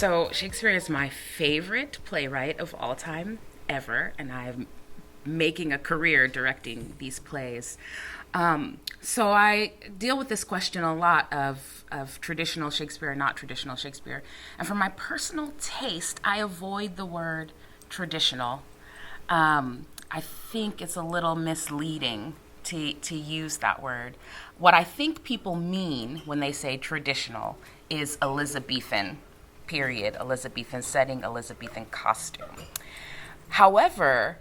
So Shakespeare is my favorite playwright of all time, ever, and I'm making a career directing these plays. So I deal with this question a lot of traditional Shakespeare and not traditional Shakespeare. And for my personal taste, I avoid the word traditional. I think it's a little misleading to use that word. What I think people mean when they say traditional is Elizabethan period, Elizabethan setting, Elizabethan costume. However,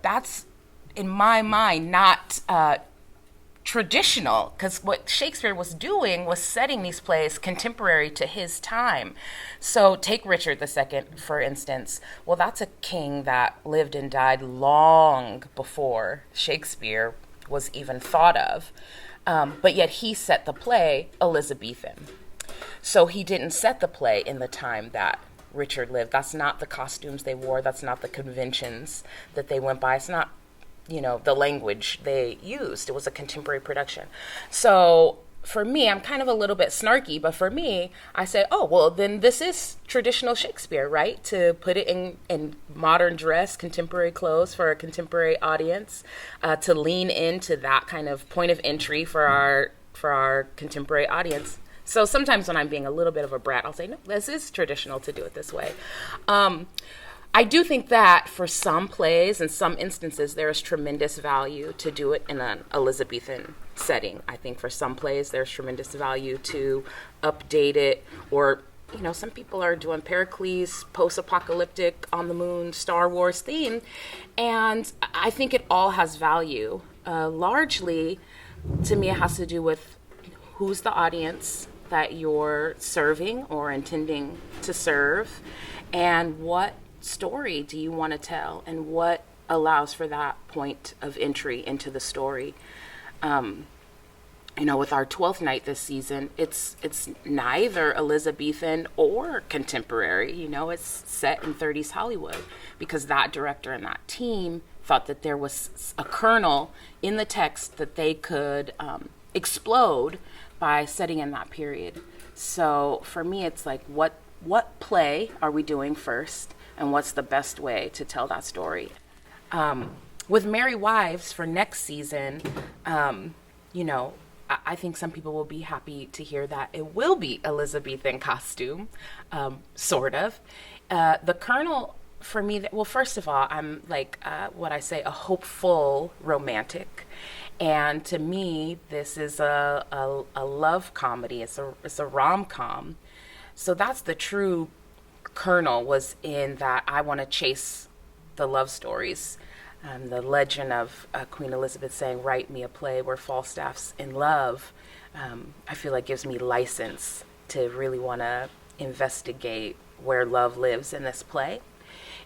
that's in my mind not traditional, because what Shakespeare was doing was setting these plays contemporary to his time. So take Richard II, for instance. Well, that's a king that lived and died long before Shakespeare was even thought of. But yet he set the play Elizabethan. So he didn't set the play in the time that Richard lived. That's not the costumes they wore. That's not the conventions that they went by. It's not, the language they used. It was a contemporary production. So for me, I'm kind of a little bit snarky, but for me, I say, oh, well, then this is traditional Shakespeare, right? To put it in modern dress, contemporary clothes for a contemporary audience, to lean into that kind of point of entry for our contemporary audience. So sometimes when I'm being a little bit of a brat, I'll say, no, this is traditional to do it this way. I do think that for some plays and some instances, there is tremendous value to do it in an Elizabethan setting. I think for some plays, there's tremendous value to update it, or, some people are doing Pericles, post-apocalyptic, on the moon, Star Wars theme. And I think it all has value. Largely, to me, it has to do with who's the audience that you're serving or intending to serve, and what story do you want to tell, and what allows for that point of entry into the story. With our 12th night this season, it's neither Elizabethan or contemporary. It's set in 30s Hollywood, because that director and that team thought that there was a kernel in the text that they could explode by setting in that period. So for me, it's like, what play are we doing first, and what's the best way to tell that story? With Merry Wives for next season, I think some people will be happy to hear that it will be Elizabethan costume, sort of. The kernel for me, well, first of all, I'm like what I say, a hopeful romantic. And to me, this is a love comedy. It's a rom-com. So that's the true kernel, was in that I want to chase the love stories. The legend of Queen Elizabeth saying, write me a play where Falstaff's in love, I feel like gives me license to really want to investigate where love lives in this play.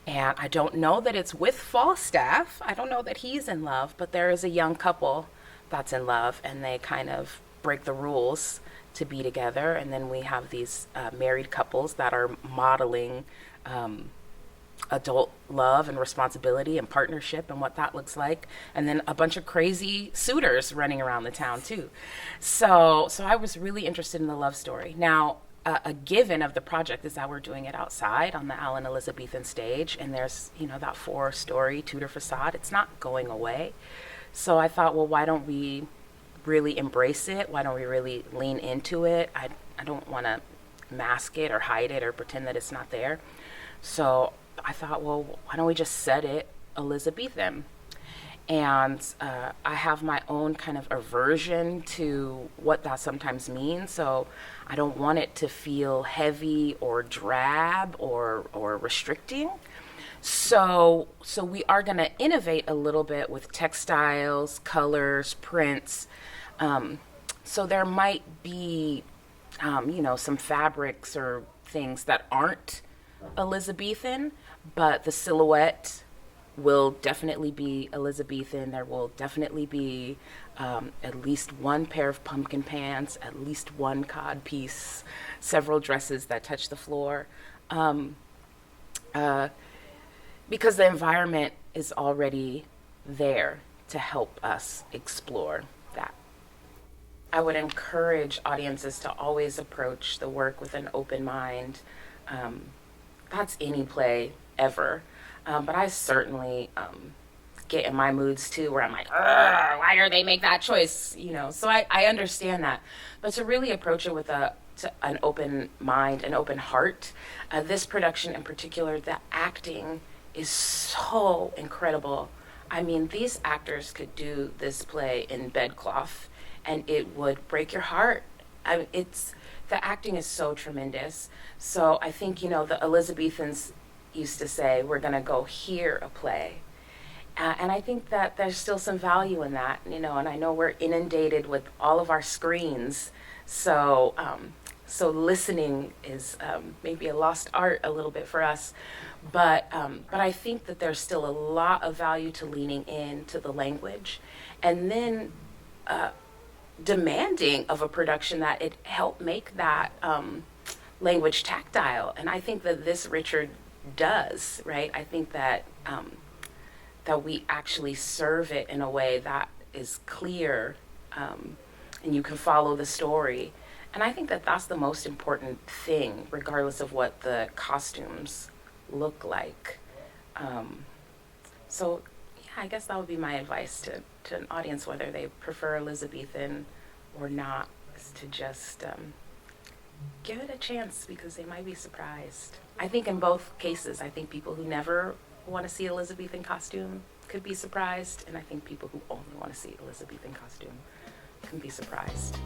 And I don't know that it's with Falstaff. I don't know that he's in love, but there is a young couple that's in love, and they kind of break the rules to be together. And then we have these married couples that are modeling adult love and responsibility and partnership and what that looks like. And then a bunch of crazy suitors running around the town too. So I was really interested in the love story. Now, a given of the project is that we're doing it outside on the Allen Elizabethan stage, and there's, that 4-story Tudor facade. It's not going away. So I thought, well, why don't we really embrace it? Why don't we really lean into it? I don't want to mask it or hide it or pretend that it's not there. So I thought, well, why don't we just set it Elizabethan? And I have my own kind of aversion to what that sometimes means. So I don't want it to feel heavy or drab or restricting. So we are going to innovate a little bit with textiles, colors, prints. So there might be, some fabrics or things that aren't Elizabethan, but the silhouette will definitely be Elizabethan. There will definitely be at least one pair of pumpkin pants, at least one cod piece, several dresses that touch the floor, because the environment is already there to help us explore that. I would encourage audiences to always approach the work with an open mind. That's any play ever. But I certainly get in my moods too, where I'm like, why did they make that choice? So I understand that. But to really approach it with an open mind, an open heart, this production in particular, the acting is so incredible. I mean, these actors could do this play in bedcloth and it would break your heart. The acting is so tremendous. So I think, the Elizabethans used to say, we're going to go hear a play. And I think that there's still some value in that, and I know we're inundated with all of our screens. So listening is maybe a lost art a little bit for us. But I think that there's still a lot of value to leaning into the language. And then demanding of a production that it help make that language tactile. And I think that this Richard does, right? I think that that we actually serve it in a way that is clear, and you can follow the story. And I think that that's the most important thing, regardless of what the costumes look like. So yeah, I guess that would be my advice to an audience, whether they prefer Elizabethan or not, is to just give it a chance, because they might be surprised. I think in both cases, I think people who never want to see Elizabethan costume could be surprised, and I think people who only want to see Elizabethan costume can be surprised.